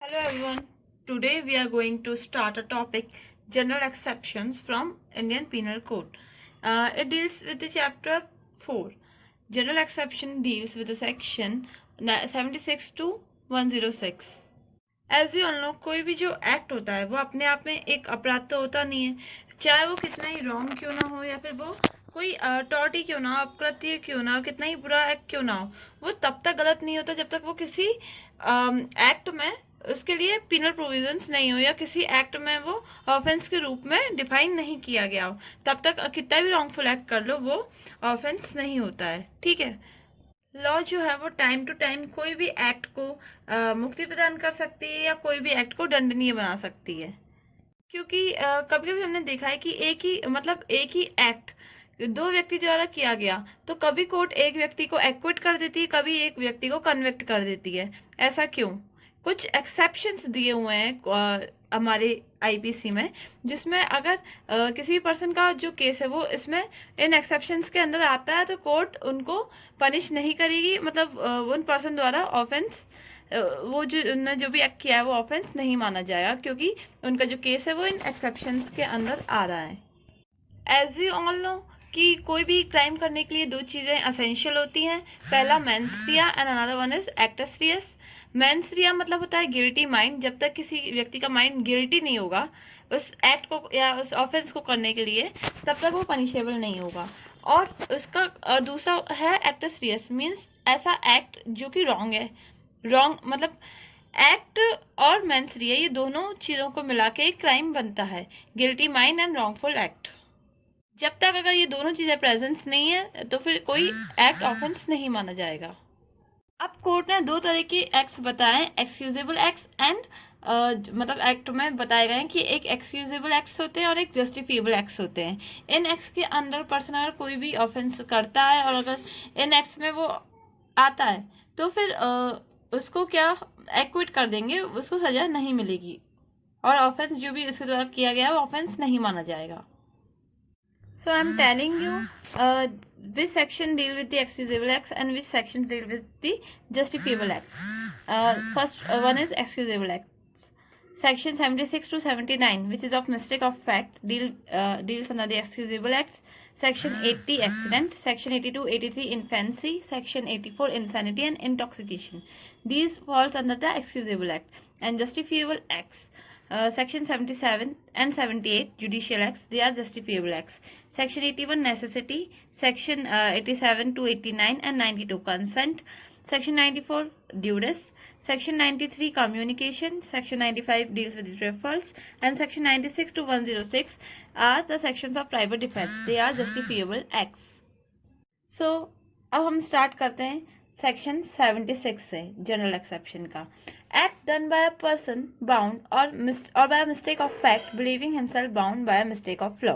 Hello everyone. Today we are going to start a topic general exceptions from Indian Penal Code. It deals with the chapter 4. General exception deals with the section 76 to 106. As we all know कोई भी जो act होता है वो अपने आप में एक अपराध तो होता नहीं है, चाहे वो कितना ही रॉन्ग क्यों ना हो या फिर वो कोई टॉर्ट ही क्यों ना हो, अपकृत्य क्यों ना हो, कितना ही बुरा एक्ट क्यों ना हो, वो तब तक गलत नहीं होता जब तक वो किसी एक्ट में उसके लिए पिनल प्रोविजंस नहीं हो या किसी एक्ट में वो ऑफेंस के रूप में डिफाइन नहीं किया गया हो। तब तक कितना भी रॉन्गफुल एक्ट कर लो वो ऑफेंस नहीं होता है। ठीक है, लॉ जो है वो टाइम टू टाइम कोई भी एक्ट को मुक्ति प्रदान कर सकती है या कोई भी एक्ट को दंडनीय बना सकती है, क्योंकि कभी कभी हमने देखा है कि एक ही एक्ट दो व्यक्ति द्वारा किया गया तो कभी कोर्ट एक व्यक्ति को एक्विट कर देती है, कभी एक व्यक्ति को कन्विक्ट कर देती है। ऐसा क्यों? कुछ एक्सेप्शंस दिए हुए हैं हमारे आईपीसी में, जिसमें अगर किसी भी पर्सन का जो केस है वो इसमें इन एक्सेप्शंस के अंदर आता है तो कोर्ट उनको पनिश नहीं करेगी, मतलब उन पर्सन द्वारा ऑफेंस वो जो उन्होंने जो भी एक्ट किया है वो ऑफेंस नहीं माना जाएगा, क्योंकि उनका जो केस है वो इन एक्सेप्शंस के अंदर आ रहा है। एज वी ऑल नो कि कोई भी क्राइम करने के लिए दो चीज़ें असेंशियल होती हैं। पहला mens rea and another one is actus reus. Mens rea मतलब होता है गिल्टी माइंड। जब तक किसी व्यक्ति का माइंड गिल्टी नहीं होगा उस एक्ट को या उस ऑफेंस को करने के लिए, तब तक वो पनिशेबल नहीं होगा। और उसका दूसरा है एक्टस रियस, मीन्स ऐसा एक्ट जो कि रॉन्ग है। रॉन्ग मतलब एक्ट और मेंस रिया ये दोनों चीज़ों को मिला के एक क्राइम बनता है, guilty mind and wrongful act. जब तक अगर ये दोनों चीज़ें प्रेजेंस नहीं है तो फिर कोई एक्ट ऑफेंस नहीं माना जाएगा। अब कोर्ट ने दो तरह के एक्ट्स बताए, एक्सक्यूजेबल एक्ट्स एंड मतलब एक्ट में बताए गए हैं कि एक एक्सक्यूजेबल एक्ट्स होते हैं और एक जस्टिफिएबल एक्ट्स होते हैं। इन एक्ट्स के अंदर पर्सन अगर कोई भी ऑफेंस करता है और अगर इन एक्ट्स में वो आता है तो फिर उसको क्या एक्विट कर देंगे, उसको सजा नहीं मिलेगी और ऑफेंस जो भी उसके द्वारा किया गया है वो ऑफेंस नहीं माना जाएगा। So I'm telling you which section deal with the excusable acts and which section deal with the justifiable acts. First one is excusable acts. Section 76 to 79, which is of mistake of fact, deals under the excusable acts. Section 80 accident, Section 82, 83 infancy, Section 84 insanity and intoxication. These falls under the excusable act. And justifiable acts. Section 77 and 78 judicial acts, they are justifiable acts. Section 81 necessity, Section 87 to 89 and 92 consent, Section 94 duress, Section 93 communication, Section 95 deals with referrals, and Section 96 to 106 are the sections of private defense. They are justifiable acts. So अब हम start करते हैं section 76 से, general exception का। Act done by a person bound or by mistake of fact believing himself bound by mistake of law.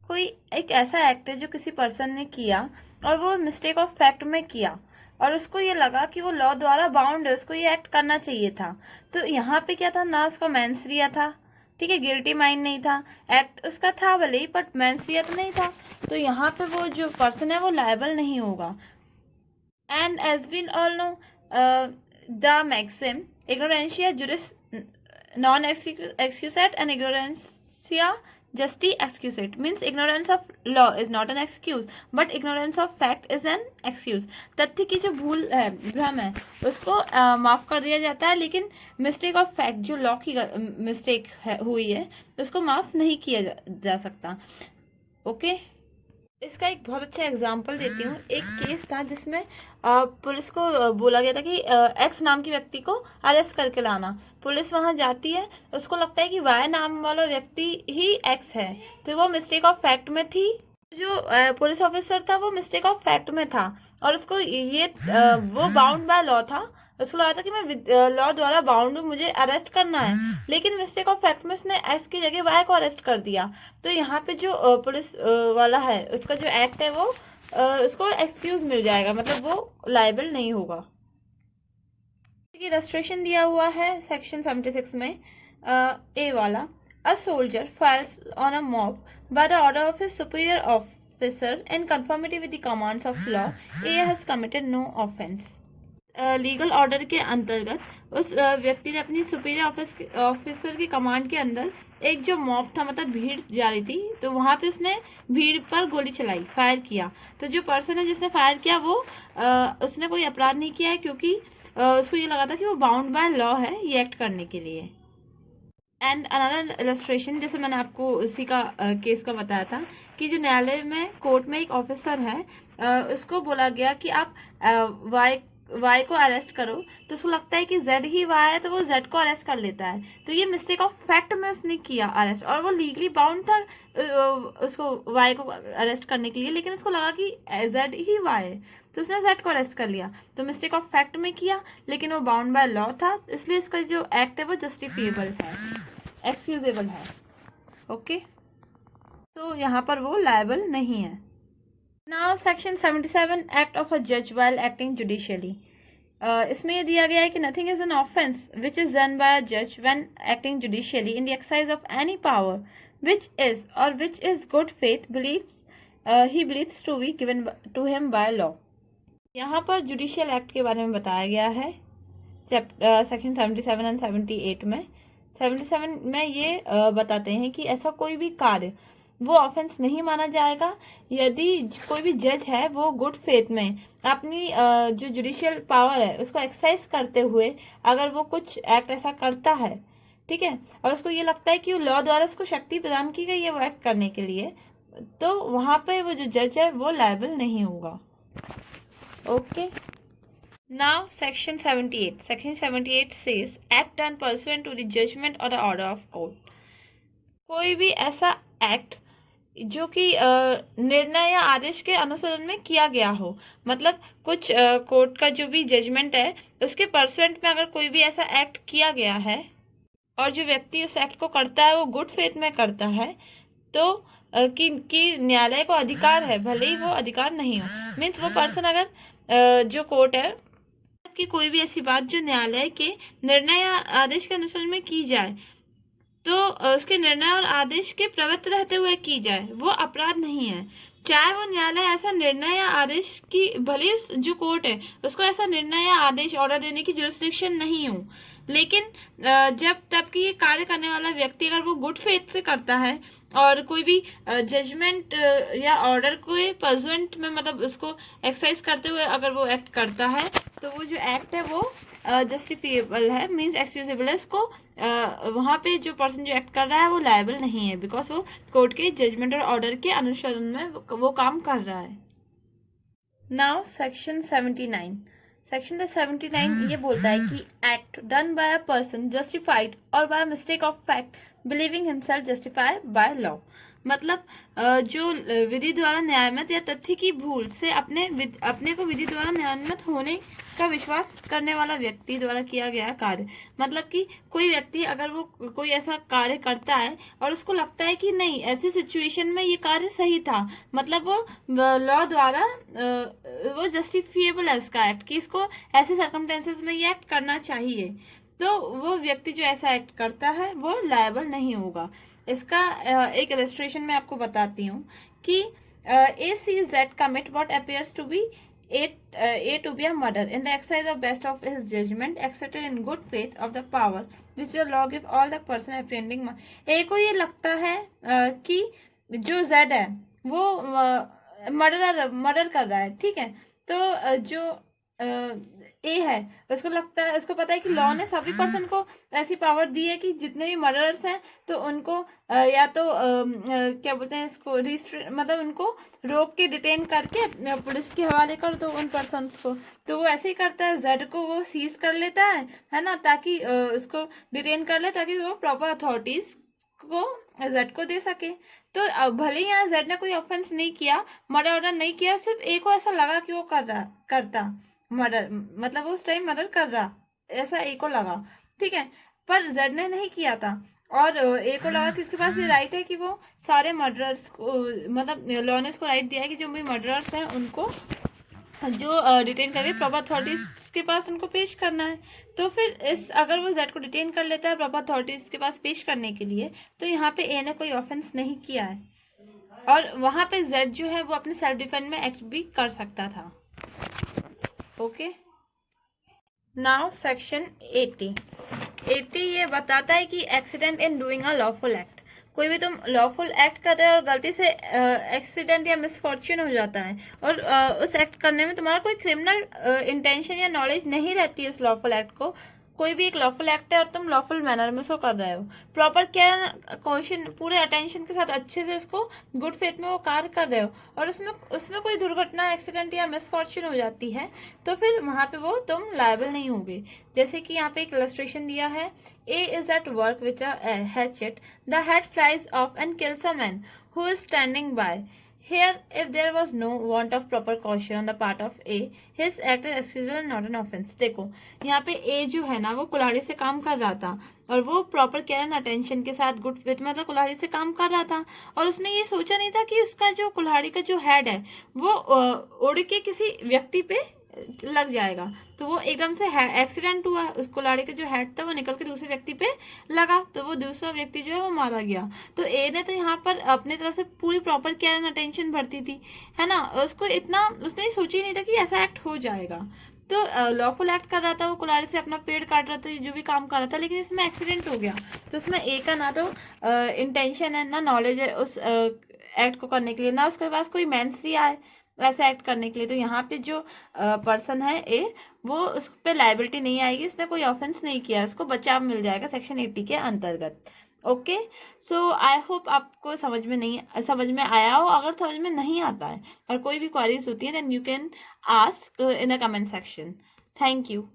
कोई एक ऐसा act है जो किसी पर्सन ने किया और वो मिस्टेक ऑफ फैक्ट में किया और उसको ये लगा कि वो लॉ द्वारा बाउंड है, उसको ये एक्ट करना चाहिए था। तो यहाँ पे क्या था, ना उसका मेंस रिया था, ठीक है, गिल्टी माइंड नहीं था, एक्ट उसका था भले ही बट मेंस रिया तो नहीं था, तो यहाँ पे वो जो पर्सन है वो लायबल नहीं होगा। And as we all know the maxim ignorantia juris non excusat and ignorantia justi excusat means ignorance of law is not an excuse but ignorance of fact is an excuse। तथ्य की जो भूल है, भ्रम है, उसको माफ कर दिया जाता है, लेकिन मिस्टेक ऑफ फैक्ट जो लॉ की मिस्टेक हुई है उसको माफ नहीं किया जा सकता। ओके, इसका एक बहुत अच्छा एग्जाम्पल देती हूँ। एक केस था जिसमें पुलिस को बोला गया था कि एक्स नाम के व्यक्ति को अरेस्ट करके लाना। पुलिस वहां जाती है, उसको लगता है कि वाई नाम वाला व्यक्ति ही एक्स है, तो वो मिस्टेक ऑफ फैक्ट में थी। जो पुलिस ऑफिसर था वो मिस्टेक ऑफ फैक्ट में था और उसको ये वो बाउंड बाय लॉ था, उसको लगा था कि मैं लॉ द्वारा बाउंड हूँ, मुझे अरेस्ट करना है, लेकिन मिस्टेक ऑफ फैक्ट में उसने एक्स की जगह वाई को अरेस्ट कर दिया। तो यहाँ पे जो पुलिस वाला है उसका जो एक्ट है वो उसको एक्सक्यूज मिल जाएगा, मतलब वो लायबल नहीं होगा। रजिस्ट्रेशन दिया हुआ है सेक्शन 76 में ए वाला, a soldier files on a mob by the order of his superior officer in conformity with the commands of law, A has committed no offense. Legal order के अंतर्गत उस व्यक्ति ने अपनी सुपीरियर ऑफिसर की कमांड के अंदर एक जो मॉब था, मतलब भीड़ जा रही थी, तो वहां पे उसने भीड़ पर गोली चलाई, फायर किया। तो जो पर्सन है जिसने फायर किया वो उसने कोई अपराध नहीं किया है, क्योंकि उसको ये लगा था कि वो बाउंड बाय लॉ है ये एक्ट करने के लिए। एंड अनदर इलस्ट्रेशन, जैसे मैंने आपको उसी का केस का बताया था कि जो न्यायालय में कोर्ट में एक ऑफिसर है, उसको बोला गया कि आप वाई को अरेस्ट करो, तो उसको लगता है कि जेड ही वाई है, तो वो जेड को अरेस्ट कर लेता है। तो ये मिस्टेक ऑफ फैक्ट में उसने किया अरेस्ट, और वो लीगली बाउंड था उसको वाई को अरेस्ट करने के लिए, लेकिन उसको लगा कि जेड ही वाई है, तो उसने जेड को अरेस्ट कर लिया। तो मिस्टेक ऑफ फैक्ट में किया, लेकिन वो बाउंड बाय लॉ था, इसलिए उसका जो एक्ट है वो जस्टिफिएबल है, एक्सक्यूजेबल है। ओके, तो यहाँ पर वो लायबल नहीं है। Now section 77 act of a जज वाइल एक्टिंग जुडिशियली। इसमें ये दिया गया है कि nothing is an offence which is done by a जज when acting judicially in the exercise of any power which is or which is good faith believes he believes to be given to him by law. यहाँ पर judicial act के बारे में बताया गया है section 77 and 78 में। 77 में ये बताते हैं कि ऐसा कोई भी कार्य वो ऑफेंस नहीं माना जाएगा यदि कोई भी जज है वो गुड फेथ में अपनी जो जुडिशियल पावर है उसको एक्सरसाइज करते हुए अगर वो कुछ एक्ट ऐसा करता है, ठीक है, और उसको ये लगता है कि लॉ द्वारा उसको शक्ति प्रदान की गई है वो एक्ट करने के लिए, तो वहां पे वो जो जज है वो लायबल नहीं होगा। Okay, now section 78. Section 78 says act done pursuant to the judgment or the order of court. कोई भी ऐसा एक्ट जो कि निर्णय या आदेश के अनुसरण में किया गया हो, मतलब कुछ कोर्ट का जो भी जजमेंट है उसके परसुएंट में अगर कोई भी ऐसा एक्ट किया गया है और जो व्यक्ति उस एक्ट को करता है वो गुड फेथ में करता है, तो कि न्यायालय को अधिकार है, भले ही वो अधिकार नहीं हो, मीन्स वो पर्सन अगर जो कोर्ट है कि कोई भी ऐसी बात जो न्यायालय के निर्णय या आदेश के अनुसरण में की जाए, तो उसके निर्णय और आदेश के प्रवृत्त रहते हुए की जाए, वो अपराध नहीं है। चाहे वो न्यायालय ऐसा निर्णय या आदेश की, भले ही जो कोर्ट है उसको ऐसा निर्णय या आदेश ऑर्डर देने की जुरिस्डिक्शन नहीं हो, लेकिन जब तब कि ये कार्य करने वाला व्यक्ति अगर वो गुड फेथ से करता है और कोई भी जजमेंट या ऑर्डर को पर्सुएंट में, मतलब उसको एक्सरसाइज करते हुए अगर वो एक्ट करता है, तो वो जो एक्ट है वो जस्टिफिएबल है, मीन्स एक्सक्यूजेबल है। उसको वहाँ पे जो पर्सन जो एक्ट कर रहा है वो लायबल नहीं है, बिकॉज वो कोर्ट के जजमेंट और ऑर्डर के अनुसरण में वो काम कर रहा है। Now section 79। सेक्शन 79 ये बोलता है कि act done by a person justified or by mistake of fact believing himself justified by law, मतलब जो विधि द्वारा न्यायमत या तथ्य की भूल से अपने को विधि द्वारा न्यायमत होने का विश्वास करने वाला व्यक्ति द्वारा किया गया कार्य। मतलब कि कोई व्यक्ति अगर वो कोई ऐसा कार्य करता है और उसको लगता है कि नहीं ऐसी सिचुएशन में ये कार्य सही था, मतलब वो लॉ द्वारा वो जस्टिफिएबल है उसका एक्ट, कि इसको ऐसे सर्कमस्टेंसेस में ये एक्ट करना चाहिए, तो वो व्यक्ति जो ऐसा एक्ट करता है वो लायबल नहीं होगा। इसका एक इलस्ट्रेशन में आपको बताती हूँ कि A sees Z commit what appears to be A to be a murder in the exercise of best of his judgment accepted in good faith of the power which the law give all the person apprehending। A को ये लगता है कि जो Z है वो murder कर रहा है, ठीक है, तो जो ए है उसको लगता है, उसको पता है कि लॉ ने सभी पर्सन को ऐसी पावर दी है कि जितने भी मर्डरर्स हैं तो उनको या तो क्या बोलते हैं इसको मतलब उनको रोक के डिटेन करके पुलिस के हवाले कर दो उन पर्सन को, तो वो ऐसे ही करता है, जेड को वो सीज कर लेता है ना, ताकि उसको डिटेन कर ले ताकि वो प्रॉपर अथॉरिटीज को जेड को दे सके। तो भले ही यहाँ जेड ने कोई ऑफेंस नहीं किया, मर्डर नहीं किया, सिर्फ ए को ऐसा लगा कि वो करता मर्डर, मतलब वो उस टाइम मर्डर कर रहा, ऐसा ए को लगा, ठीक है, पर जेड ने नहीं किया था, और ए को लगा कि उसके पास ये राइट है कि वो सारे मर्डरर्स को, मतलब लॉ ने इसको राइट दिया है कि जो भी मर्डरर्स हैं उनको जो डिटेन करके प्रॉपर अथॉरिटीज के पास उनको पेश करना है। तो फिर अगर वो जेड को डिटेन कर लेता है प्रॉपर अथॉरिटीज के पास पेश करने के लिए, तो यहाँ पे ए ने कोई ऑफेंस नहीं किया है, और वहां पे जेड जो है वो अपने सेल्फ डिफेंस में एक्ट भी कर सकता था। ओके, नाउ सेक्शन 80 ये बताता है कि accident in doing a lawful act. कोई भी तुम लॉफुल एक्ट कर रहे हो और गलती से एक्सीडेंट या मिसफॉर्च्यून हो जाता है और उस एक्ट करने में तुम्हारा कोई क्रिमिनल इंटेंशन या नॉलेज नहीं रहती है उस लॉफुल एक्ट को। कोई भी एक लॉफुल एक्ट है और तुम लॉफुल मैनर में उसको कर रहे हो, प्रॉपर केयर क्वेश्चन पूरे अटेंशन के साथ अच्छे से उसको गुड फेथ में वो कार्य कर रहे हो और उसमें उसमें कोई दुर्घटना एक्सीडेंट या मिसफॉर्च्यून हो जाती है तो फिर वहां पे वो तुम लायबल नहीं होगे। जैसे कि यहाँ पे एक इलस्ट्रेशन दिया है, A is at work with a hatchet, the head flies off and kills a man who is standing by. Here, if there was no want of proper caution on the part of A, his act is excusable and not an offense। देखो यहाँ पे A जो है ना वो कुल्हाड़ी से काम कर रहा था और वो प्रॉपर केयर एंड अटेंशन के साथ गुड विथ मतलब कुल्हाड़ी से काम कर रहा था और उसने ये सोचा नहीं था कि उसका जो कुल्हाड़ी का जो हेड है वो उड़ के किसी व्यक्ति पे लग जाएगा। तो वो एकदम से एक्सीडेंट हुआ, उस कुल्हाड़ी का जो हेड था वो निकल के दूसरे व्यक्ति पे लगा तो वो दूसरा व्यक्ति जो है वो मारा गया। तो ए ने तो यहाँ पर अपनी तरफ से पूरी प्रॉपर केयर एंड अटेंशन भरती थी, है ना, उसको इतना उसने सोचा ही नहीं था कि ऐसा एक्ट हो जाएगा। तो लॉफुल एक्ट कर रहा था, वो कुल्हाड़ी से अपना पेड़ काट रहा था, जो भी काम कर रहा था, लेकिन इसमें एक्सीडेंट हो गया। तो उसमें ए का ना तो इंटेंशन है ना नॉलेज है उस एक्ट को करने के लिए, ना उसके पास कोई मेंसरिया है ऐसा एक्ट करने के लिए। तो यहाँ पे जो पर्सन है ए वो उस पर लाइबिलिटी नहीं आएगी, उसने कोई ऑफेंस नहीं किया, उसको बचाव मिल जाएगा सेक्शन 80 के अंतर्गत। ओके, सो आई होप आपको समझ में आया हो। अगर समझ में नहीं आता है और कोई भी क्वेरीज होती है then you can ask in a comment section. Thank you.